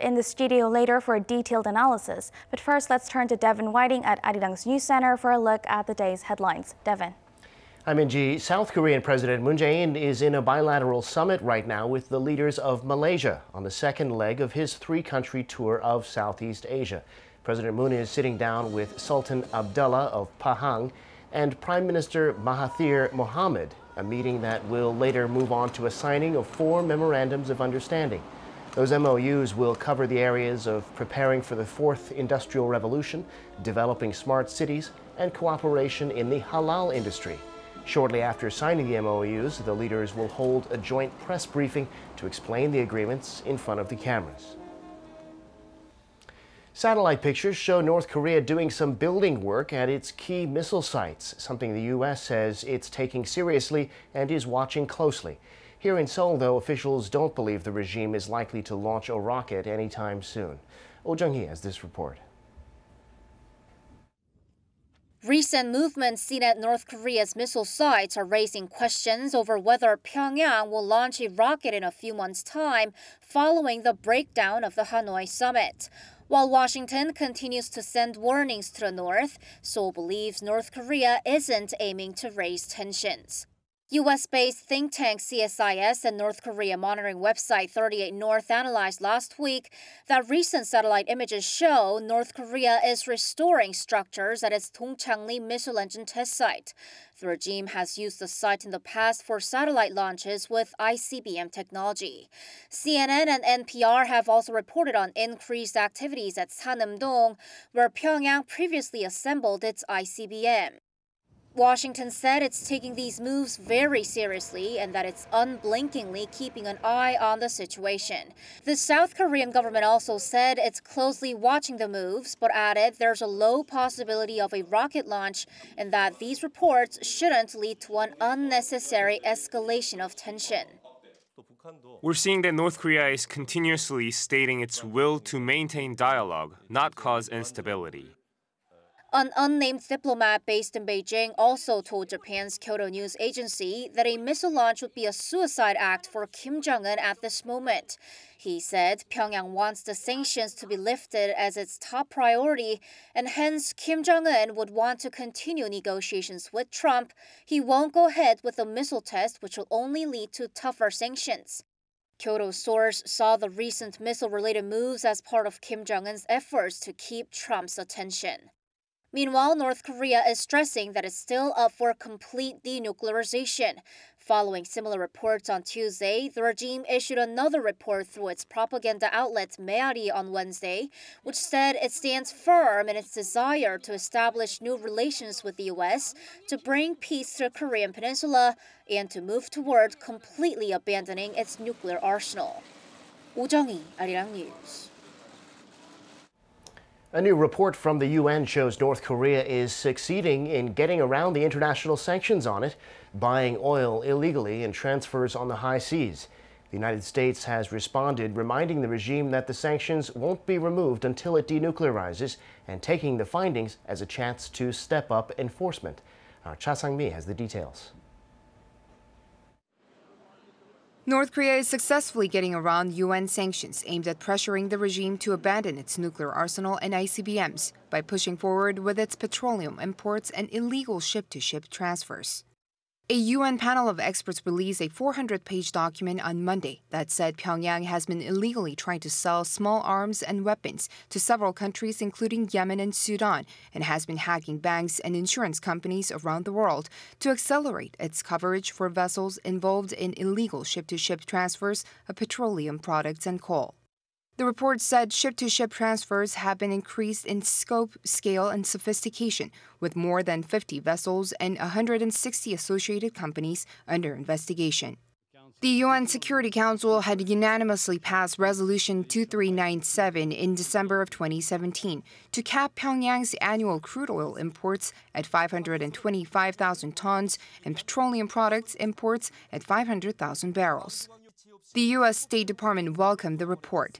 in the studio later for a detailed analysis. But first, let's turn to Devin Whiting at Arirang's News Center for a look at the day's headlines. Devin. Hi, Minji. South Korean President Moon Jae-in is in a bilateral summit right now with the leaders of Malaysia on the second leg of his three-country tour of Southeast Asia. President Moon is sitting down with Sultan Abdullah of Pahang and Prime Minister Mahathir Mohamad, a meeting that will later move on to a signing of 4 memorandums of understanding. Those MOUs will cover the areas of preparing for the 4th Industrial Revolution, developing smart cities, and cooperation in the halal industry. Shortly after signing the MOUs, the leaders will hold a joint press briefing to explain the agreements in front of the cameras. Satellite pictures show North Korea doing some building work at its key missile sites, something the U.S. says it's taking seriously and is watching closely. Here in Seoul, though, officials don't believe the regime is likely to launch a rocket anytime soon. Oh Jung-hee has this report. Recent movements seen at North Korea's missile sites are raising questions over whether Pyongyang will launch a rocket in a few months' time following the breakdown of the Hanoi summit. While Washington continues to send warnings to the north, Seoul believes North Korea isn't aiming to raise tensions. U.S.-based think tank CSIS and North Korea monitoring website 38 North analyzed last week that recent satellite images show North Korea is restoring structures at its Dongchangli missile engine test site. The regime has used the site in the past for satellite launches with ICBM technology. CNN and NPR have also reported on increased activities at Sanam-dong, where Pyongyang previously assembled its ICBM. Washington said it's taking these moves very seriously and that it's unblinkingly keeping an eye on the situation. The South Korean government also said it's closely watching the moves, but added there's a low possibility of a rocket launch and that these reports shouldn't lead to an unnecessary escalation of tension. We're seeing that North Korea is continuously stating its will to maintain dialogue, not cause instability. An unnamed diplomat based in Beijing also told Japan's Kyodo News Agency that a missile launch would be a suicide act for Kim Jong-un at this moment. He said Pyongyang wants the sanctions to be lifted as its top priority, and hence Kim Jong-un would want to continue negotiations with Trump. He won't go ahead with a missile test, which will only lead to tougher sanctions. Kyodo's source saw the recent missile-related moves as part of Kim Jong-un's efforts to keep Trump's attention. Meanwhile, North Korea is stressing that it's still up for complete denuclearization. Following similar reports on Tuesday, the regime issued another report through its propaganda outlet Meari on Wednesday, which said it stands firm in its desire to establish new relations with the U.S., to bring peace to the Korean peninsula, and to move toward completely abandoning its nuclear arsenal. Oh Jung-hee, Arirang News. A new report from the UN shows North Korea is succeeding in getting around the international sanctions on it, buying oil illegally in transfers on the high seas. The United States has responded, reminding the regime that the sanctions won't be removed until it denuclearizes, and taking the findings as a chance to step up enforcement. Our Cha Sang-mi has the details. North Korea is successfully getting around UN sanctions aimed at pressuring the regime to abandon its nuclear arsenal and ICBMs by pushing forward with its petroleum imports and illegal ship-to-ship transfers. A UN panel of experts released a 400-page document on Monday that said Pyongyang has been illegally trying to sell small arms and weapons to several countries, including Yemen and Sudan, and has been hacking banks and insurance companies around the world to accelerate its coverage for vessels involved in illegal ship-to-ship transfers of petroleum products and coal. The report said ship-to-ship transfers have been increased in scope, scale, and sophistication, with more than 50 vessels and 160 associated companies under investigation. The UN Security Council had unanimously passed Resolution 2397 in December of 2017 to cap Pyongyang's annual crude oil imports at 525,000 tons and petroleum products imports at 500,000 barrels. The U.S. State Department welcomed the report.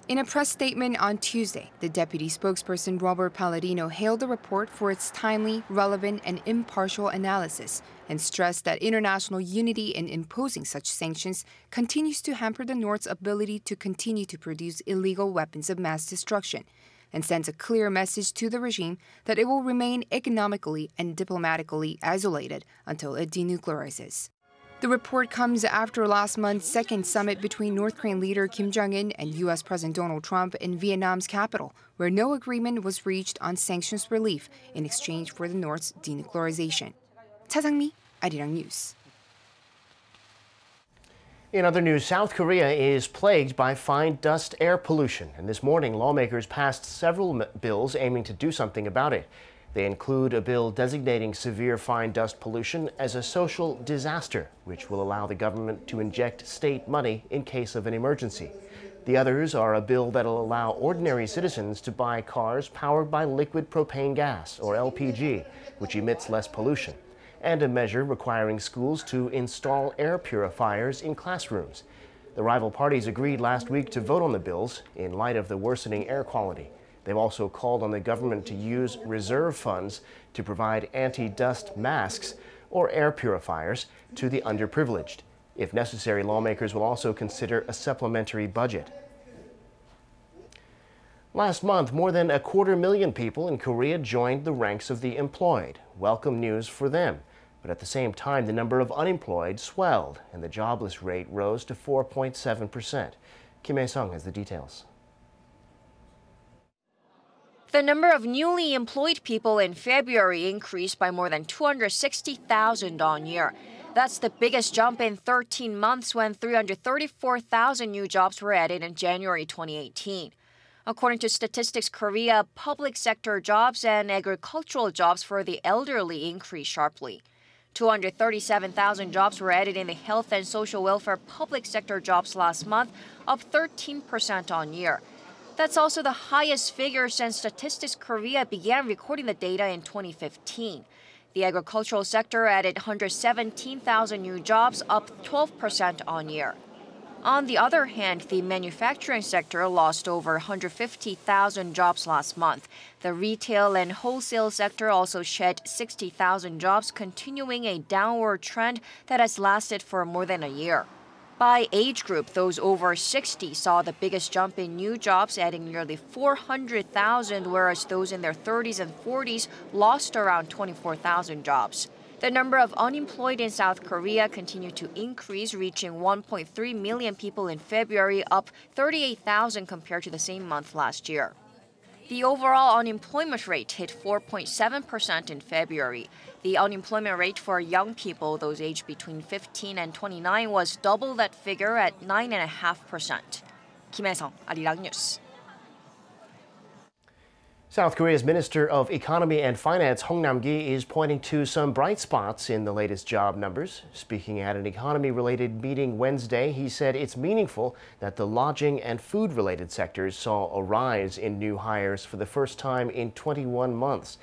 In a press statement on Tuesday, the deputy spokesperson Robert Palladino hailed the report for its timely, relevant, and impartial analysis and stressed that international unity in imposing such sanctions continues to hamper the North's ability to continue to produce illegal weapons of mass destruction and sends a clear message to the regime that it will remain economically and diplomatically isolated until it denuclearizes. The report comes after last month's second summit between North Korean leader Kim Jong-un and U.S. President Donald Trump in Vietnam's capital, where no agreement was reached on sanctions relief in exchange for the North's denuclearization. Cha Sang-mi, Arirang News. In other news, South Korea is plagued by fine dust air pollution, and this morning lawmakers passed several bills aiming to do something about it. They include a bill designating severe fine dust pollution as a social disaster, which will allow the government to inject state money in case of an emergency. The others are a bill that will allow ordinary citizens to buy cars powered by liquid propane gas, or LPG, which emits less pollution, and a measure requiring schools to install air purifiers in classrooms. The rival parties agreed last week to vote on the bills in light of the worsening air quality. They've also called on the government to use reserve funds to provide anti-dust masks or air purifiers to the underprivileged. If necessary, lawmakers will also consider a supplementary budget. Last month, more than 250,000 people in Korea joined the ranks of the employed. Welcome news for them. But at the same time, the number of unemployed swelled, and the jobless rate rose to 4.7%. Kim Hae-sung has the details. The number of newly employed people in February increased by more than 260,000 on year. That's the biggest jump in 13 months when 334,000 new jobs were added in January 2018. According to Statistics Korea, public sector jobs and agricultural jobs for the elderly increased sharply. 237,000 jobs were added in the health and social welfare public sector jobs last month, up 13% on year. That's also the highest figure since Statistics Korea began recording the data in 2015. The agricultural sector added 117,000 new jobs, up 12% on year. On the other hand, the manufacturing sector lost over 150,000 jobs last month. The retail and wholesale sector also shed 60,000 jobs, continuing a downward trend that has lasted for more than a year. By age group, those over 60 saw the biggest jump in new jobs, adding nearly 400,000, whereas those in their 30s and 40s lost around 24,000 jobs. The number of unemployed in South Korea continued to increase, reaching 1.3 million people in February, up 38,000 compared to the same month last year. The overall unemployment rate hit 4.7% in February. The unemployment rate for young people, those aged between 15 and 29, was double that figure at 9.5%. Kim Hae-sung, Arirang News. South Korea's Minister of Economy and Finance, Hong Nam-gi, is pointing to some bright spots in the latest job numbers. Speaking at an economy-related meeting Wednesday, he said it's meaningful that the lodging and food-related sectors saw a rise in new hires for the first time in 21 months.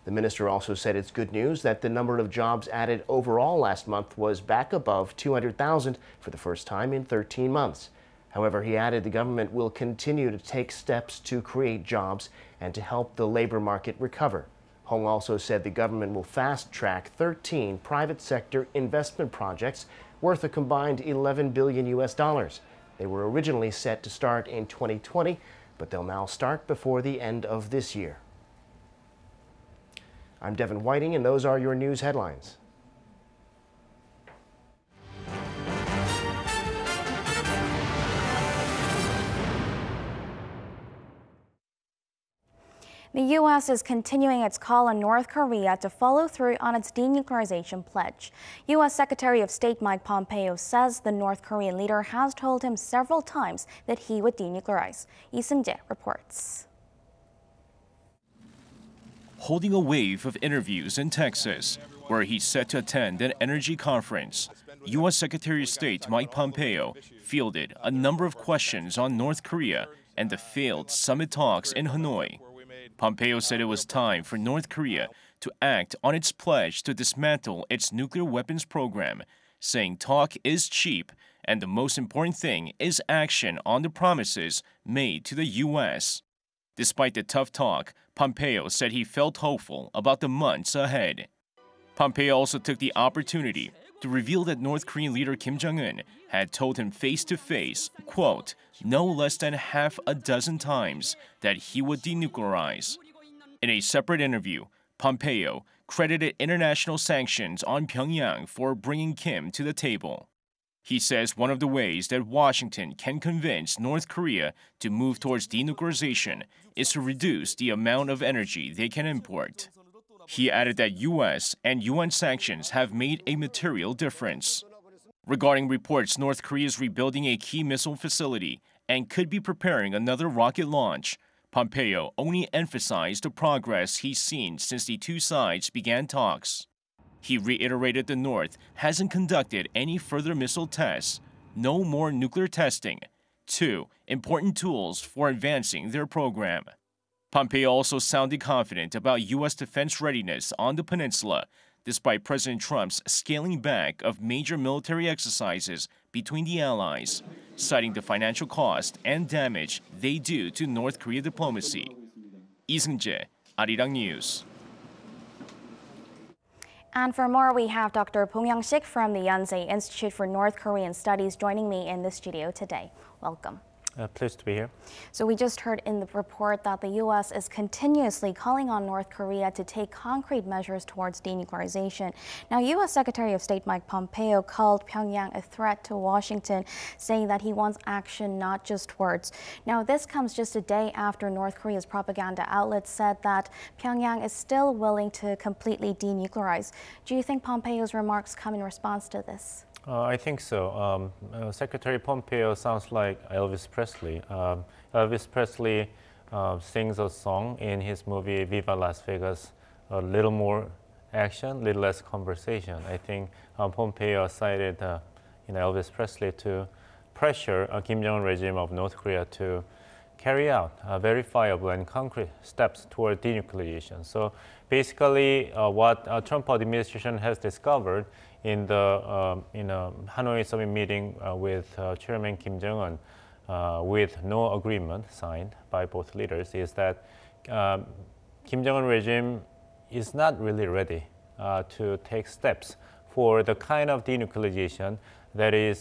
The minister also said it's good news that the number of jobs added overall last month was back above 200,000 for the first time in 13 months. However, he added the government will continue to take steps to create jobs and to help the labor market recover. Hong also said the government will fast-track 13 private sector investment projects worth a combined $11 billion. They were originally set to start in 2020, but they'll now start before the end of this year. I'm Devin Whiting, and those are your news headlines. The U.S. is continuing its call on North Korea to follow through on its denuclearization pledge. U.S. Secretary of State Mike Pompeo says the North Korean leader has told him several times that he would denuclearize. Lee Seung-jae reports. Holding a wave of interviews in Texas, where he's set to attend an energy conference, U.S. Secretary of State Mike Pompeo fielded a number of questions on North Korea and the failed summit talks in Hanoi. Pompeo said it was time for North Korea to act on its pledge to dismantle its nuclear weapons program, saying talk is cheap and the most important thing is action on the promises made to the U.S. Despite the tough talk, Pompeo said he felt hopeful about the months ahead. Pompeo also took the opportunity to reveal that North Korean leader Kim Jong-un had told him face-to-face, quote, no less than half a dozen times that he would denuclearize. In a separate interview, Pompeo credited international sanctions on Pyongyang for bringing Kim to the table. He says one of the ways that Washington can convince North Korea to move towards denuclearization is to reduce the amount of energy they can import. He added that U.S. and UN sanctions have made a material difference. Regarding reports North Korea is rebuilding a key missile facility and could be preparing another rocket launch, Pompeo only emphasized the progress he's seen since the two sides began talks. He reiterated the North hasn't conducted any further missile tests, no more nuclear testing, two important tools for advancing their program. Pompeo also sounded confident about U.S. defense readiness on the peninsula, despite President Trump's scaling back of major military exercises between the allies, citing the financial cost and damage they do to North Korea diplomacy. Lee Seung-jae, Arirang News. And for more, we have Dr. Bong Young-sik from the Yonsei Institute for North Korean Studies joining me in the studio today. Welcome. Pleased to be here. So we just heard in the report that the U.S. is continuously calling on North Korea to take concrete measures towards denuclearization. Now, U.S. Secretary of State Mike Pompeo called Pyongyang a threat to Washington, saying that he wants action, not just words. Now, this comes just a day after North Korea's propaganda outlets said that Pyongyang is still willing to completely denuclearize. Do you think Pompeo's remarks come in response to this? I think so. Secretary Pompeo sounds like Elvis Presley. Elvis Presley sings a song in his movie Viva Las Vegas, a little more action, little less conversation. I think Pompeo cited Elvis Presley to pressure Kim Jong-un regime of North Korea to carry out verifiable and concrete steps toward denuclearization. So basically what Trump administration has discovered in the Hanoi summit meeting with Chairman Kim Jong-un with no agreement signed by both leaders is that Kim Jong-un regime is not really ready to take steps for the kind of denuclearization that is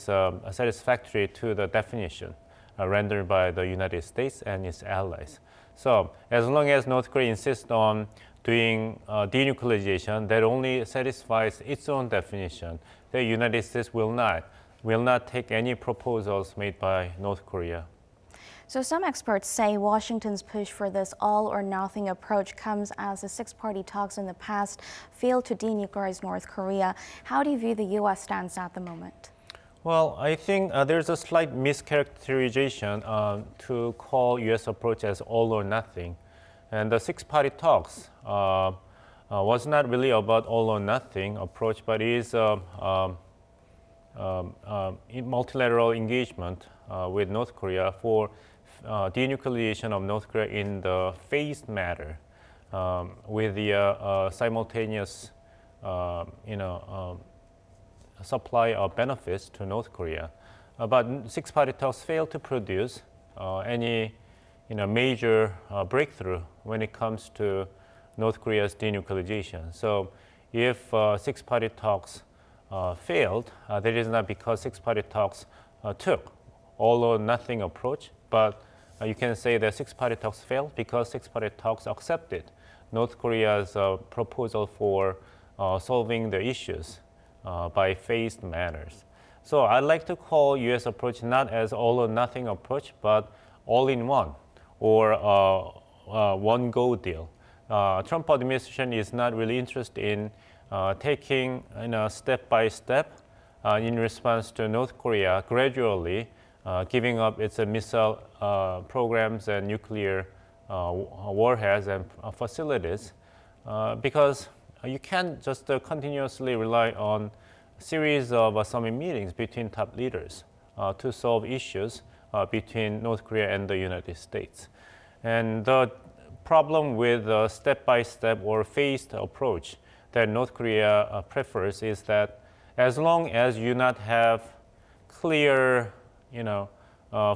satisfactory to the definition rendered by the United States and its allies. So as long as North Korea insists on doing denuclearization that only satisfies its own definition, the United States will not take any proposals made by North Korea. So some experts say Washington's push for this all-or-nothing approach comes as the six-party talks in the past failed to denuclearize North Korea. How do you view the U.S. stance at the moment? Well, I think there's a slight mischaracterization to call U.S. approach as all or nothing. And the six-party talks was not really about all or nothing approach, but is multilateral engagement with North Korea for denuclearization of North Korea in the phased manner with the simultaneous supply of benefits to North Korea. But six-party talks failed to produce any major breakthrough when it comes to North Korea's denuclearization. So if six-party talks failed, that is not because six-party talks took all or nothing approach, but you can say that six-party talks failed because six-party talks accepted North Korea's proposal for solving the issues by phased manners. So I'd like to call U.S. approach not as all or nothing approach, but all in one, or one go deal. Trump administration is not really interested in taking step by step in response to North Korea gradually giving up its missile programs and nuclear warheads and facilities, because you can't just continuously rely on a series of summit meetings between top leaders to solve issues between North Korea and the United States. And the problem with the step-by-step or phased approach that North Korea prefers is that as long as you not have clear,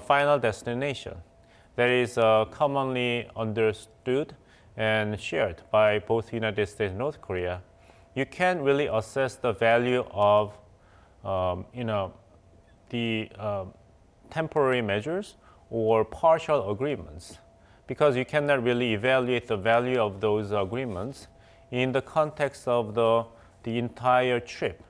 final destination that is commonly understood and shared by both the United States and North Korea, you can't really assess the value of, the temporary measures or partial agreements, because you cannot really evaluate the value of those agreements in the context of the entire trip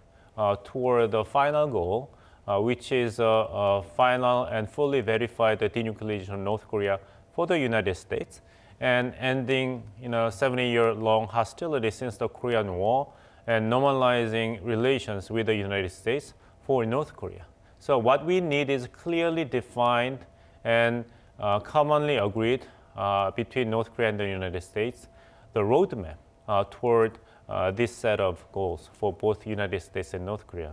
toward the final goal, which is a final and fully verified denuclearization of North Korea for the United States, and ending 70-year-long hostility since the Korean War and normalizing relations with the United States for North Korea. So what we need is clearly defined and commonly agreed between North Korea and the United States, the roadmap toward this set of goals for both the United States and North Korea.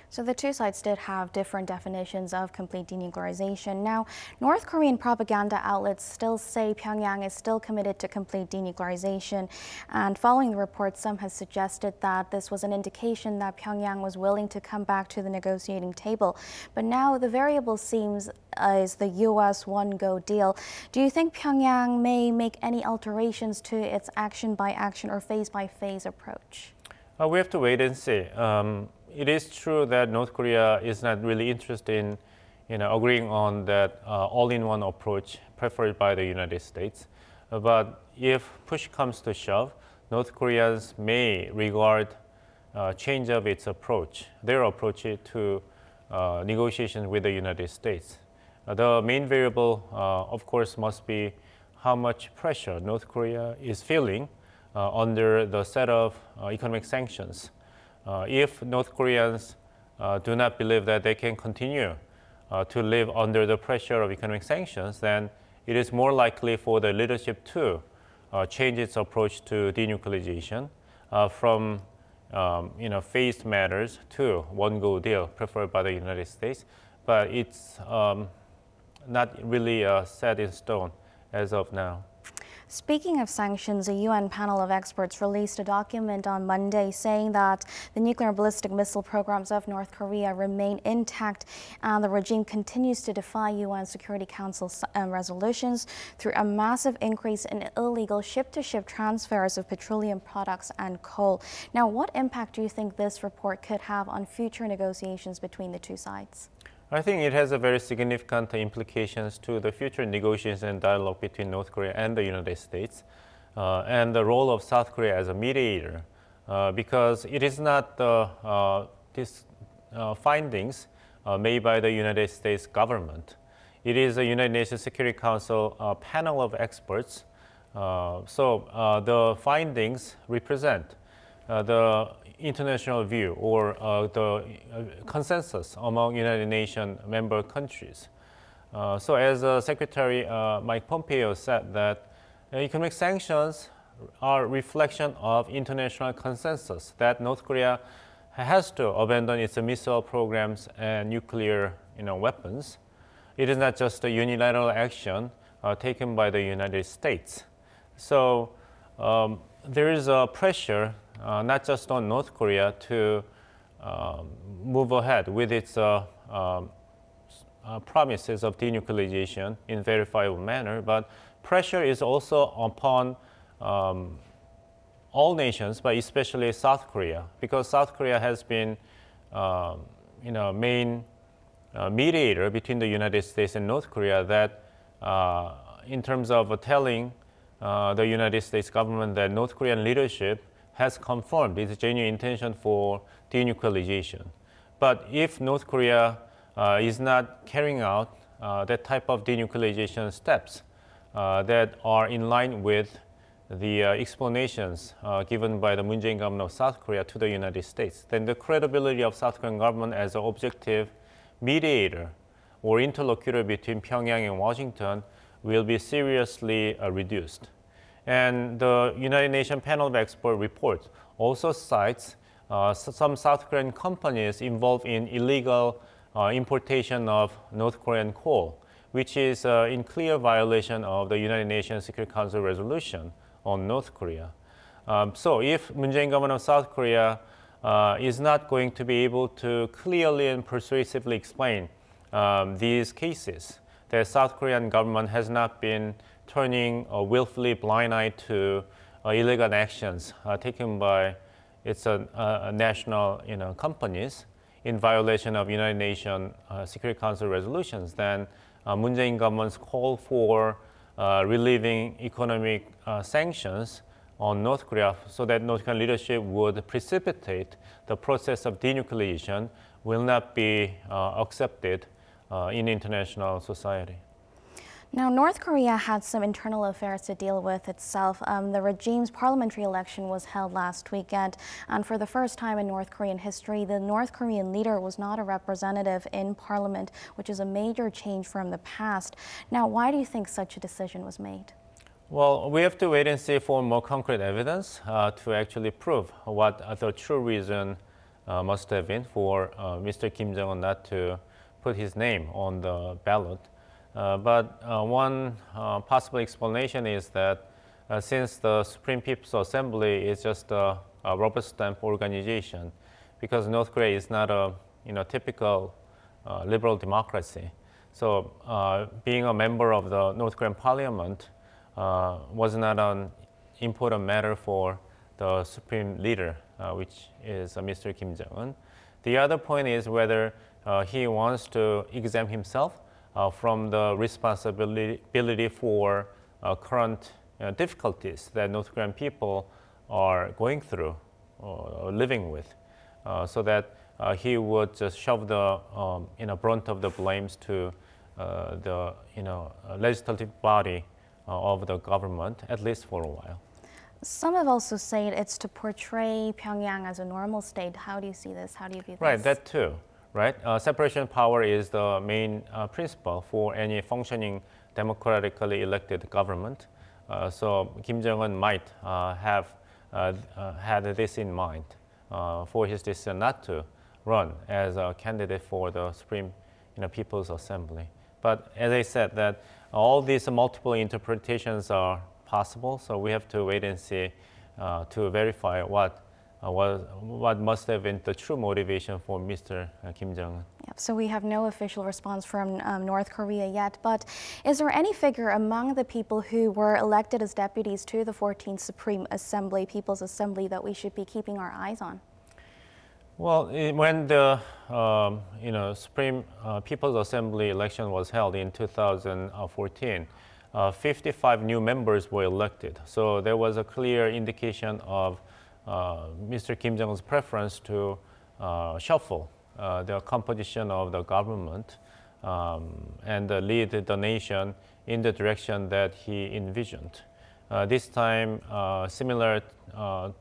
So the two sides did have different definitions of complete denuclearization. Now, North Korean propaganda outlets still say Pyongyang is still committed to complete denuclearization. And following the report, some have suggested that this was an indication that Pyongyang was willing to come back to the negotiating table. But now the variable seems is the U.S. one-go deal. Do you think Pyongyang may make any alterations to its action-by-action or phase-by-phase approach? We have to wait and see. It is true that North Korea is not really interested in agreeing on that all-in-one approach preferred by the United States. But if push comes to shove, North Koreans may regard change of its approach, their approach to negotiations with the United States. The main variable, of course, must be how much pressure North Korea is feeling under the set of economic sanctions. If North Koreans do not believe that they can continue to live under the pressure of economic sanctions, then it is more likely for the leadership to change its approach to denuclearization from phased matters to one-go deal preferred by the United States. But it's not really set in stone as of now. Speaking of sanctions, a UN panel of experts released a document on Monday saying that the nuclear and ballistic missile programs of North Korea remain intact and the regime continues to defy UN Security Council resolutions through a massive increase in illegal ship-to-ship transfers of petroleum products and coal. Now, what impact do you think this report could have on future negotiations between the two sides? I think it has a very significant implications to the future negotiations and dialogue between North Korea and the United States, and the role of South Korea as a mediator, because it is not these findings made by the United States government. It is the United Nations Security Council panel of experts. So the findings represent the international view or the consensus among United Nations member countries. So as Secretary Mike Pompeo said that economic sanctions are a reflection of international consensus that North Korea has to abandon its missile programs and nuclear weapons. It is not just a unilateral action taken by the United States. So there is a pressure not just on North Korea to move ahead with its promises of denuclearization in verifiable manner, but pressure is also upon all nations, but especially South Korea, because South Korea has been main mediator between the United States and North Korea that in terms of telling the United States government that North Korean leadership has confirmed its genuine intention for denuclearization. But if North Korea is not carrying out that type of denuclearization steps that are in line with the explanations given by the Moon Jae-in government of South Korea to the United States, then the credibility of South Korean government as an objective mediator or interlocutor between Pyongyang and Washington will be seriously reduced. And the United Nations panel of expert report also cites some South Korean companies involved in illegal importation of North Korean coal, which is in clear violation of the United Nations Security Council resolution on North Korea. So if Moon Jae-in government of South Korea is not going to be able to clearly and persuasively explain these cases. The South Korean government has not been turning a willfully blind eye to illegal actions taken by its national companies in violation of United Nations Security Council resolutions. Then Moon Jae-in government's call for relieving economic sanctions on North Korea so that North Korean leadership would precipitate the process of denuclearization will not be accepted in international society. Now, North Korea had some internal affairs to deal with itself. The regime's parliamentary election was held last weekend, and for the first time in North Korean history, the North Korean leader was not a representative in parliament, which is a major change from the past. Now, why do you think such a decision was made? Well, we have to wait and see for more concrete evidence to actually prove what the true reason must have been for Mr. Kim Jong-un not to put his name on the ballot. But one possible explanation is that since the Supreme People's Assembly is just a rubber stamp organization, because North Korea is not a typical liberal democracy. So being a member of the North Korean parliament was not an important matter for the supreme leader, which is Mr. Kim Jong-un. The other point is whether he wants to exempt himself from the responsibility for current difficulties that North Korean people are going through or living with, so that he would just shove the brunt of the blames to the legislative body of the government, at least for a while. Some have also said it's to portray Pyongyang as a normal state. How do you see this? How do you view this? Right, that too. Right, separation of power is the main principle for any functioning democratically elected government. So Kim Jong-un might have had this in mind for his decision not to run as a candidate for the Supreme People's Assembly. But as I said, that all these multiple interpretations are possible, so we have to wait and see to verify what must have been the true motivation for Mr. Kim Jong-un. Yep, so we have no official response from North Korea yet, but is there any figure among the people who were elected as deputies to the 14th Supreme Assembly, People's Assembly, that we should be keeping our eyes on? Well, when the Supreme People's Assembly election was held in 2014, 55 new members were elected. So there was a clear indication of Mr. Kim Jong-un's preference to shuffle the composition of the government and lead the nation in the direction that he envisioned. This time, similar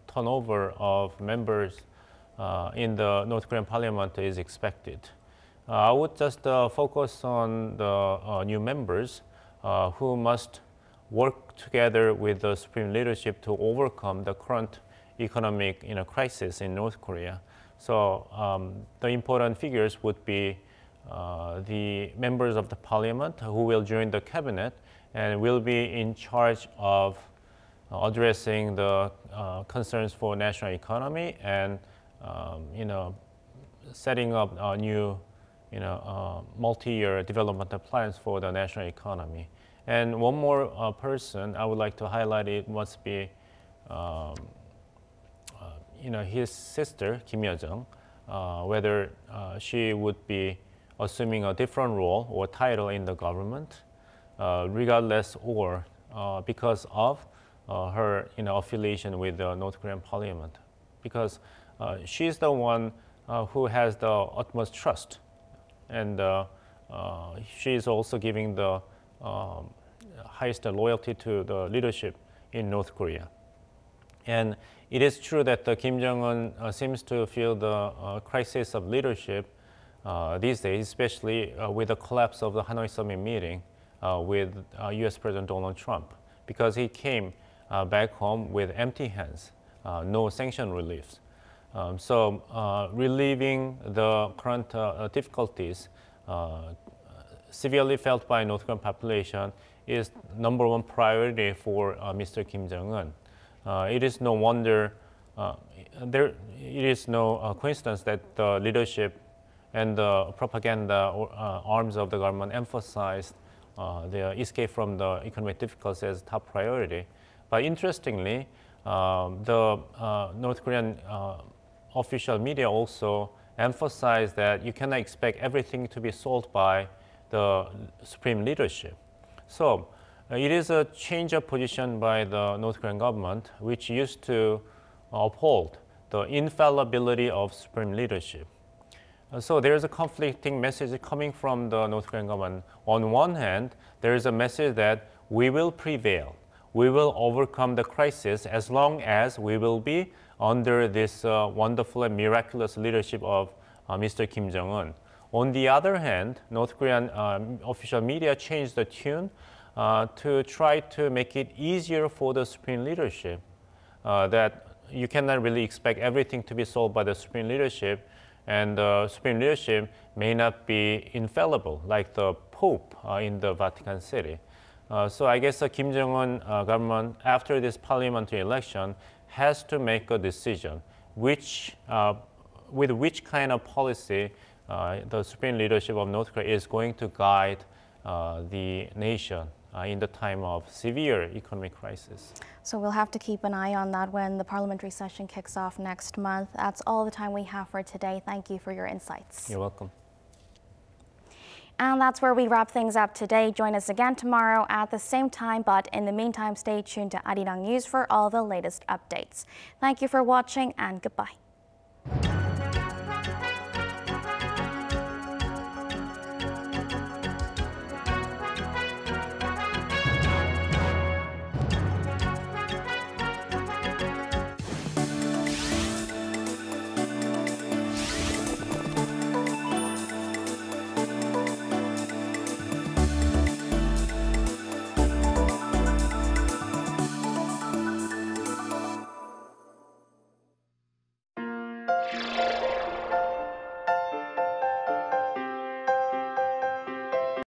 turnover of members in the North Korean parliament is expected. I would just focus on the new members who must work together with the supreme leadership to overcome the current economic crisis in North Korea. So the important figures would be the members of the parliament who will join the cabinet and will be in charge of addressing the concerns for national economy and setting up new multi-year development plans for the national economy. And one more person I would like to highlight, it must be his sister, Kim Yo-jong, whether she would be assuming a different role or title in the government, regardless or because of her affiliation with the North Korean parliament. Because she's the one who has the utmost trust, and she is also giving the highest loyalty to the leadership in North Korea. And it is true that Kim Jong-un seems to feel the crisis of leadership these days, especially with the collapse of the Hanoi summit meeting with US President Donald Trump, because he came back home with empty hands, no sanction reliefs. So relieving the current difficulties severely felt by North Korean population is #1 priority for Mr. Kim Jong-un. It is no wonder it is no coincidence that the leadership and the propaganda arms of the government emphasized the escape from the economic difficulties as top priority. But interestingly, the North Korean official media also emphasized that you cannot expect everything to be solved by the supreme leadership. So it is a change of position by the North Korean government, which used to uphold the infallibility of supreme leadership. So there is a conflicting message coming from the North Korean government. On one hand, there is a message that we will prevail. We will overcome the crisis as long as we will be under this wonderful and miraculous leadership of Mr. Kim Jong-un. On the other hand, North Korean official media changed the tune to try to make it easier for the supreme leadership, that you cannot really expect everything to be solved by the supreme leadership, and the supreme leadership may not be infallible, like the Pope in the Vatican City. So I guess the Kim Jong-un government, after this parliamentary election, has to make a decision with which kind of policy the supreme leadership of North Korea is going to guide the nation in the time of severe economic crisis. So we'll have to keep an eye on that when the parliamentary session kicks off next month. That's all the time we have for today. Thank you for your insights. You're welcome. And that's where we wrap things up today. Join us again tomorrow at the same time, but in the meantime, stay tuned to Arirang News for all the latest updates. Thank you for watching and goodbye.